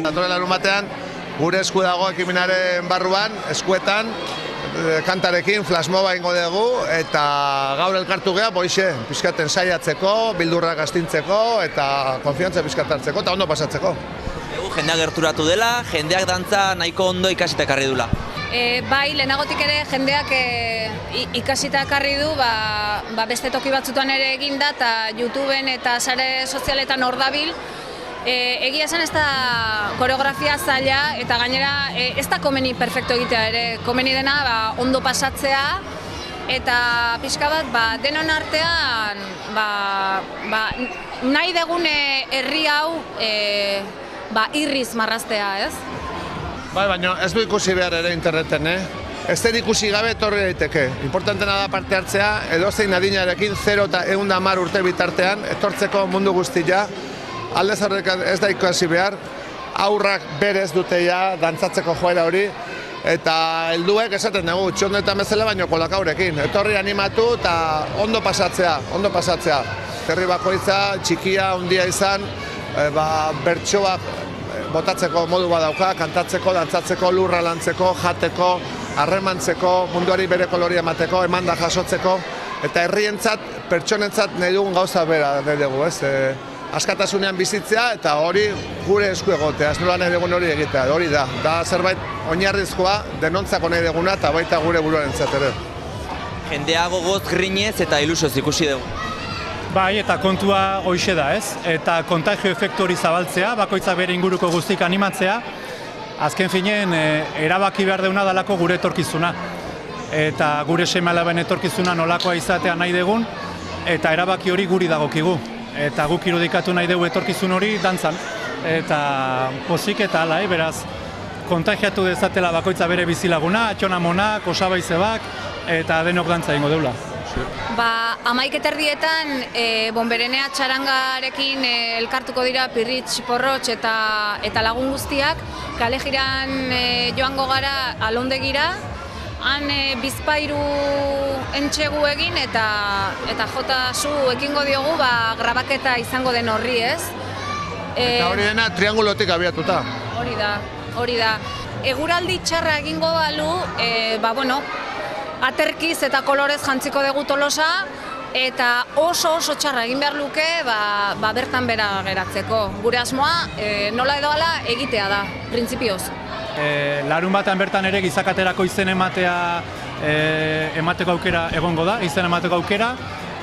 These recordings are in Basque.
Datorren larun batean, gure esku dago ekimenaren barruan, eskuetan, kantarekin flashmoba ingo dugu, eta gaur elkartu geha, boixe, pizkaten saiatzeko, bildurrak astintzeko, eta konfiantza pizkatartzeko, eta ondo pasatzeko. Jendeak gerturatu dela, jendeak dantza nahiko ondo ikasita ekarri dula. Bai, lehenagotik ere jendeak ikasita ekarri du, beste toki batzutan ere eginda, eta YouTubeen eta sare sozialetan hor dabil. Egia esan ez da koreografia zaila, eta gainera ez da komeni perfecto egitea ere, komeni dena ondo pasatzea, eta pixka bat denon artean nahi degune herri hau irriz marraztea, ez? Bai, baina ez du ikusi behar ere interneten, Ez den ikusi gabe etorri daiteke. Importantena da parte hartzea, edozein adinarekin 0 eta 110 urte bitartean, etortzeko mundu guztia, aldez aurretik ez da ikasi behar, aurrak berez dute ja, dantzatzeko joera hori, eta helduek esaten dugu, txondetan bezala baino kolakaurekin. Etorri animatu eta ondo pasatzea. Herri bakoitza, txikia, handia izan, bertsoak botatzeko modu badauka, kantatzeko, dantzatzeko, lurra lantzeko, jateko, harremantzeko, munduari bere koloria emateko, emanda jasotzeko, eta herrientzat, pertsonentzat nahi dugun gauza bera nahi dugu, ez? Askatasunean bizitzea eta hori gure esku egotea, ez nola nahi dugun hori egitea, hori da. Da zerbait oinarrizkoa, denontzako nahi duguna eta baita gure buruarentzat ere. Jendea gogoz, grinez eta ilusioz ikusi dugu. Bai, eta kontua hoixe da, ez? Eta kontagio efektu hori zabaltzea, bakoitza bere inguruko guztik animatzea, azken finean erabaki behar deuna dalako gure etorkizuna. Eta gure seme-alaben etorkizuna nolakoa izatea nahi dugun, eta erabaki hori guri dagokigu. Eta guk irudikatu nahi dugu etorkizun hori dantzan. Eta pozik eta ala, beraz, kontagiatu dezatela bakoitza bere bizilaguna, atxonamonak, osabaizebak, eta denok dantza ingo deula. 11:00 Bonberenea txarangarekin elkartuko dira Pirritx, Porrotx eta lagun guztiak. Kale jiran joango gara Alondegira, han bizpairu entxegu egin eta jota zu ekingo diogu grabaketa izango den horri, ez? Eta hori dena triangulotik abiatuta. Hori da. Eguraldi txarra egingo balu, aterkiz eta kolorez jantziko dugu Tolosa, eta oso txarra egin behar luke bertan bera geratzeko. Gure asmoa nola edo ala egitea da, printzipioz. Larun batean bertan ere gizakaterako izen emateko aukera egongo da, izen emateko aukera,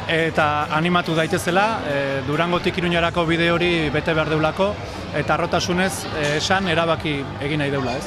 eta animatu daitezela, Durangotik Iruñarako bide hori bete behar deulako, eta harrotasunez esan erabaki egin nahi deula, ez?